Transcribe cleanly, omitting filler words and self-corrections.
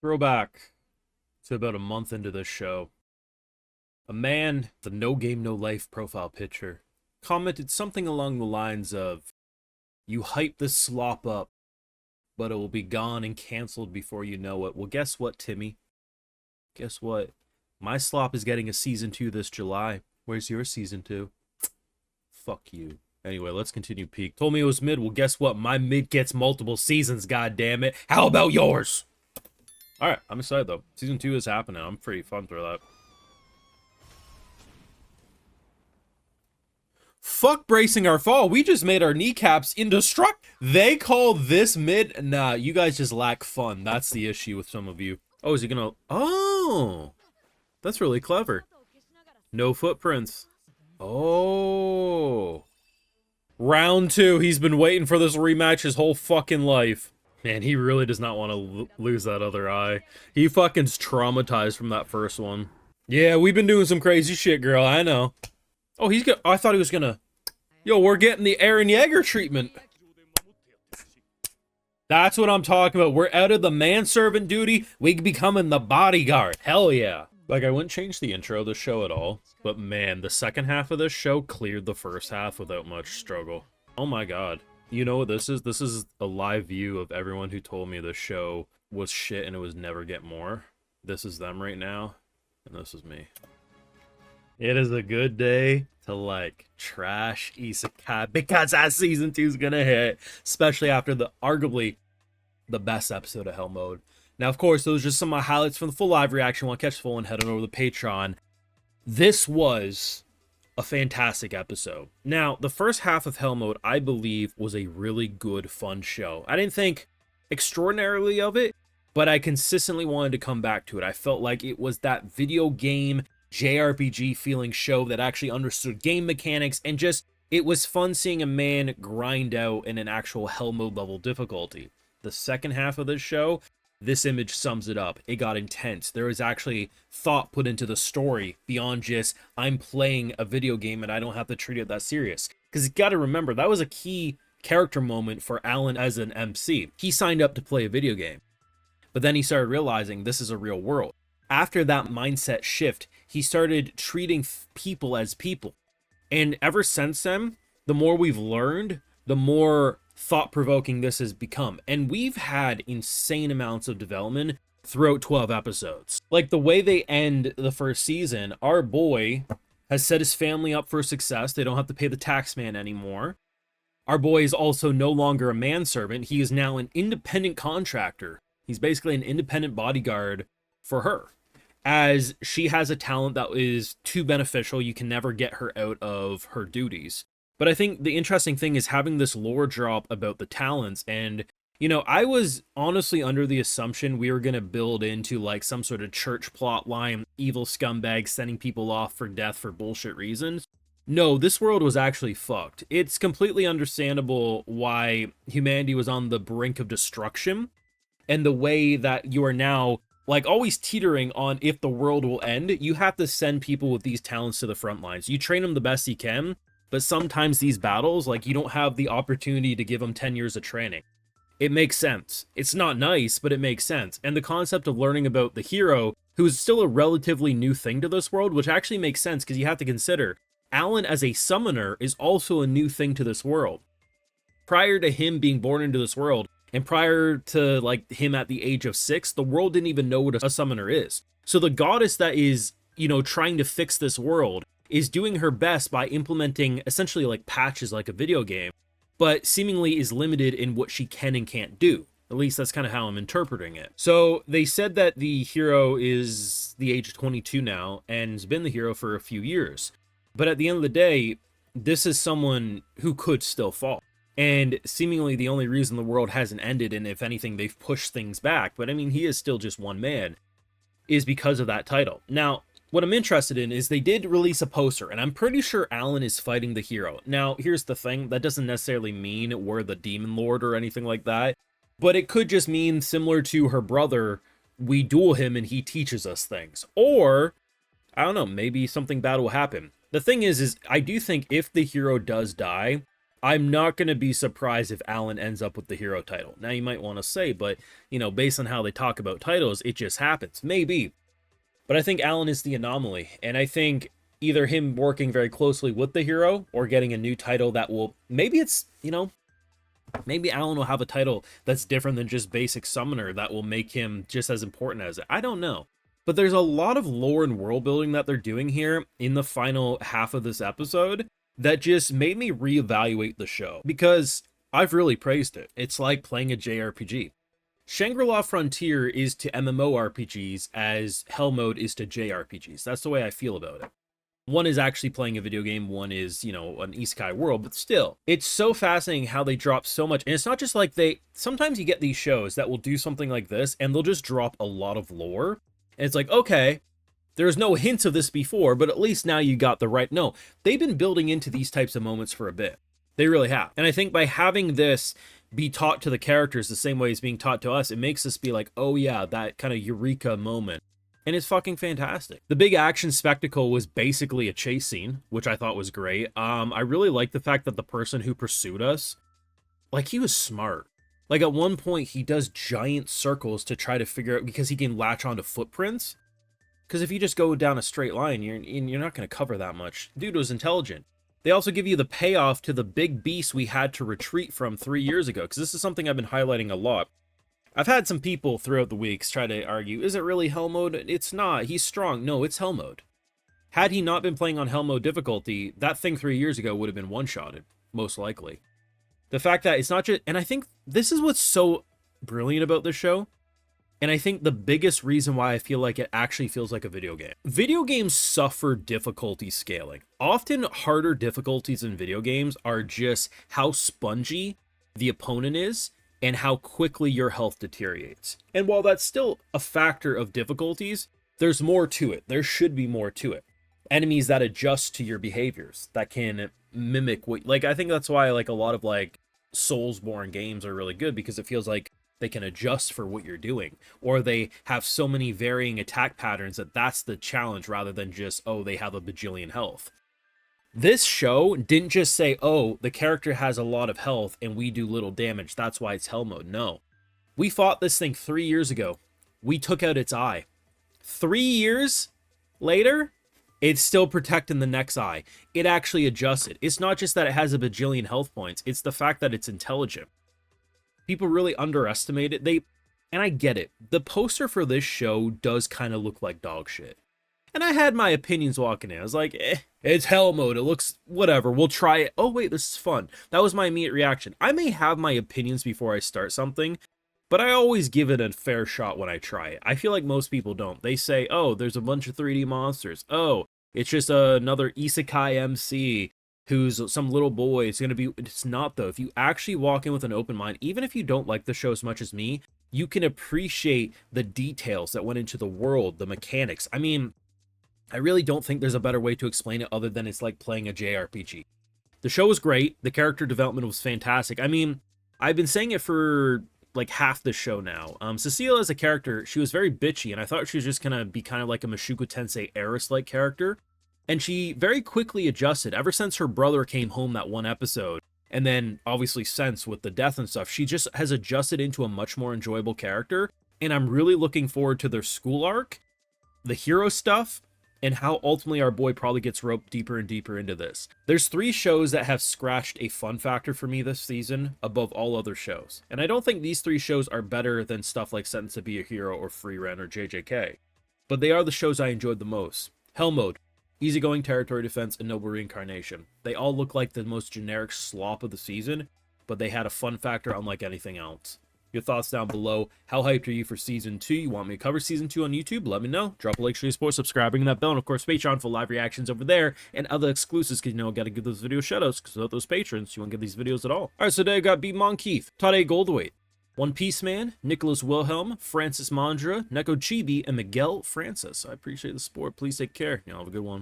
Throwback to about a month into this show. A man, the no game, no life profile picture, commented something along the lines of, "You hype this slop up, but it will be gone and canceled before you know it." Well, guess what, Timmy? Guess what? My slop is getting a season 2 this July. Where's your season 2? Fuck you. Anyway, let's continue peak. Told me it was mid. Well, guess what? My mid gets multiple seasons, goddammit. How about yours? Alright, I'm excited though. Season 2 is happening. I'm pretty fun through that. Fuck bracing our fall. We just made our kneecaps indestructible. They call this mid. Nah, you guys just lack fun. That's the issue with some of you. Oh, is he gonna... Oh! That's really clever. No footprints. Oh. Round 2. He's been waiting for this rematch his whole fucking life. Man, he really does not want to lose that other eye. He fucking's traumatized from that first one. Yeah, we've been doing some crazy shit, girl. I know. Oh, he's gonna... I thought he was gonna... Yo, we're getting the Eren Yeager treatment. That's what I'm talking about. We're out of the manservant duty. We becoming the bodyguard. Hell yeah. Like, I wouldn't change the intro of the show at all. But man, the second half of this show cleared the first half without much struggle. Oh my god. You know what this is? This is a live view of everyone who told me the show was shit and it was never get more. This is them right now. And this is me. It is a good day to, like, trash Isekai because that season 2 is gonna hit, especially after the arguably the best episode of Hell Mode. Now, of course, those are just some of my highlights from the full live reaction. Want to catch the full one, head on over to the Patreon. This was a fantastic episode. Now, the first half of Hell Mode, I believe, was a really good, fun show. I didn't think extraordinarily of it, but I consistently wanted to come back to it. I felt like it was that video game JRPG feeling show that actually understood game mechanics, and just, it was fun seeing a man grind out in an actual Hell Mode level difficulty. The second half of this show, this image sums it up. It got intense. There was actually thought put into the story beyond just, I'm playing a video game and I don't have to treat it that serious. Because you gotta remember, that was a key character moment for Alan as an MC. He signed up to play a video game, but then he started realizing this is a real world. After that mindset shift, he started treating people as people. And ever since then, the more we've learned, the more thought-provoking this has become. And we've had insane amounts of development throughout 12 episodes. Like the way they end the first season, our boy has set his family up for success. They don't have to pay the tax man anymore. Our boy is also no longer a manservant. He is now an independent contractor. He's basically an independent bodyguard for her, as she has a talent that is too beneficial. You can never get her out of her duties. But I think the interesting thing is having this lore drop about the talents. And, you know, I was honestly under the assumption we were going to build into like some sort of church plot line, evil scumbags sending people off for death for bullshit reasons. No, this world was actually fucked. It's completely understandable why humanity was on the brink of destruction, and the way that you are now, like, always teetering on if the world will end. You have to send people with these talents to the front lines. You train them the best you can, but sometimes these battles, like, you don't have the opportunity to give them 10 years of training. It makes sense. It's not nice, but it makes sense. And the concept of learning about the hero, who is still a relatively new thing to this world, which actually makes sense because you have to consider Alan as a summoner is also a new thing to this world. Prior to him being born into this world, and prior to, like, him at the age of 6, the world didn't even know what a summoner is. So the goddess that is, you know, trying to fix this world is doing her best by implementing essentially like patches like a video game, but seemingly is limited in what she can and can't do. At least that's kind of how I'm interpreting it. So they said that the hero is the age of 22 now and has been the hero for a few years. But at the end of the day, this is someone who could still fall. And seemingly the only reason the world hasn't ended, and if anything, they've pushed things back, but I mean, he is still just one man, is because of that title. Now, what I'm interested in is they did release a poster, and I'm pretty sure Alan is fighting the hero. Now, here's the thing. That doesn't necessarily mean we're the Demon Lord or anything like that, but it could just mean, similar to her brother, we duel him and he teaches us things. Or, I don't know, maybe something bad will happen. The thing is I do think if the hero does die, I'm not going to be surprised if Alan ends up with the hero title. Now, you might want to say, but, you know, based on how they talk about titles, it just happens. Maybe. But I think Alan is the anomaly. And I think either him working very closely with the hero or getting a new title that will, maybe it's, you know, maybe Alan will have a title that's different than just basic summoner that will make him just as important as it. I don't know. But there's a lot of lore and world building that they're doing here in the final half of this episode that just made me reevaluate the show, because I've really praised it. It's like playing a JRPG. Shangri-La Frontier is to MMORPGs as Hell Mode is to JRPGs. That's the way I feel about it. One is actually playing a video game, one is, you know, an isekai world, but still, it's so fascinating how they drop so much. And it's not just like sometimes you get these shows that will do something like this and they'll just drop a lot of lore. And it's like, okay, there's no hints of this before, but at least now you got the right. No, they've been building into these types of moments for a bit. They really have. And I think by having this be taught to the characters the same way it's being taught to us, it makes us be like, oh yeah, that kind of eureka moment. And it's fucking fantastic. The big action spectacle was basically a chase scene, which I thought was great. I really like the fact that the person who pursued us, like, he was smart. Like, at one point, he does giant circles to try to figure out, because he can latch onto footprints. Because if you just go down a straight line, you're not going to cover that much. Dude was intelligent. They also give you the payoff to the big beast we had to retreat from 3 years ago, because this is something I've been highlighting a lot. I've had some people throughout the weeks try to argue, is it really Hell Mode? It's not. He's strong. No, it's Hell Mode. Had he not been playing on Hell Mode difficulty, that thing 3 years ago would have been one-shotted, most likely. The fact that it's not just, and I think this is what's so brilliant about this show, and I think the biggest reason why I feel like it actually feels like a video game. Video games suffer difficulty scaling. Often harder difficulties in video games are just how spongy the opponent is and how quickly your health deteriorates. And while that's still a factor of difficulties, there's more to it. There should be more to it. Enemies that adjust to your behaviors, that can mimic what, like, I think that's why, like, a lot of, like, Soulsborne games are really good, because it feels like they can adjust for what you're doing, or they have so many varying attack patterns that that's the challenge rather than just, oh, they have a bajillion health. This show didn't just say, oh, the character has a lot of health and we do little damage, that's why it's Hell Mode. No. We fought this thing 3 years ago. We took out its eye. 3 years later, it's still protecting the next eye. It actually adjusted. It's not just that it has a bajillion health points, it's the fact that it's intelligent. People really underestimate it. And I get it. The poster for this show does kind of look like dog shit. And I had my opinions walking in. I was like, it's Hell Mode. It looks whatever. We'll try it. Oh, wait, this is fun. That was my immediate reaction. I may have my opinions before I start something, but I always give it a fair shot when I try it. I feel like most people don't. They say, oh, there's a bunch of 3D monsters. Oh, it's just another Isekai MC who's some little boy. It's going to be... It's not, though. If you actually walk in with an open mind, even if you don't like the show as much as me, you can appreciate the details that went into the world, the mechanics. I mean, I really don't think there's a better way to explain it other than it's like playing a JRPG. The show was great. The character development was fantastic. I mean, I've been saying it for like half the show now. Cecile as a character, she was very bitchy, and I thought she was just gonna be kind of like a Mashuko Tensei Eris-like character. And she very quickly adjusted ever since her brother came home that one episode. And then obviously since with the death and stuff, she just has adjusted into a much more enjoyable character. And I'm really looking forward to their school arc, the hero stuff, and how ultimately our boy probably gets roped deeper and deeper into this. There's 3 shows that have scratched a fun factor for me this season above all other shows. And I don't think these 3 shows are better than stuff like Sentenced to Be a Hero or Free Rent or JJK. But they are the shows I enjoyed the most. Hell Mode, Easygoing Territory Defense, and Noble Reincarnation. They all look like the most generic slop of the season, but they had a fun factor unlike anything else. Your thoughts down below. How hyped are you for Season 2? You want me to cover Season 2 on YouTube? Let me know. Drop a like, share, support, subscribing, and that bell. And of course, Patreon for live reactions over there and other exclusives, because you know I got to give those video shoutouts, because without those patrons, you won't get these videos at all. Alright, so today I got B. Monkeith, Tade Goldthwait, One Piece Man, Nicholas Wilhelm, Francis Mandra, Neko Chibi, and Miguel Francis. I appreciate the support. Please take care. Y'all have a good one.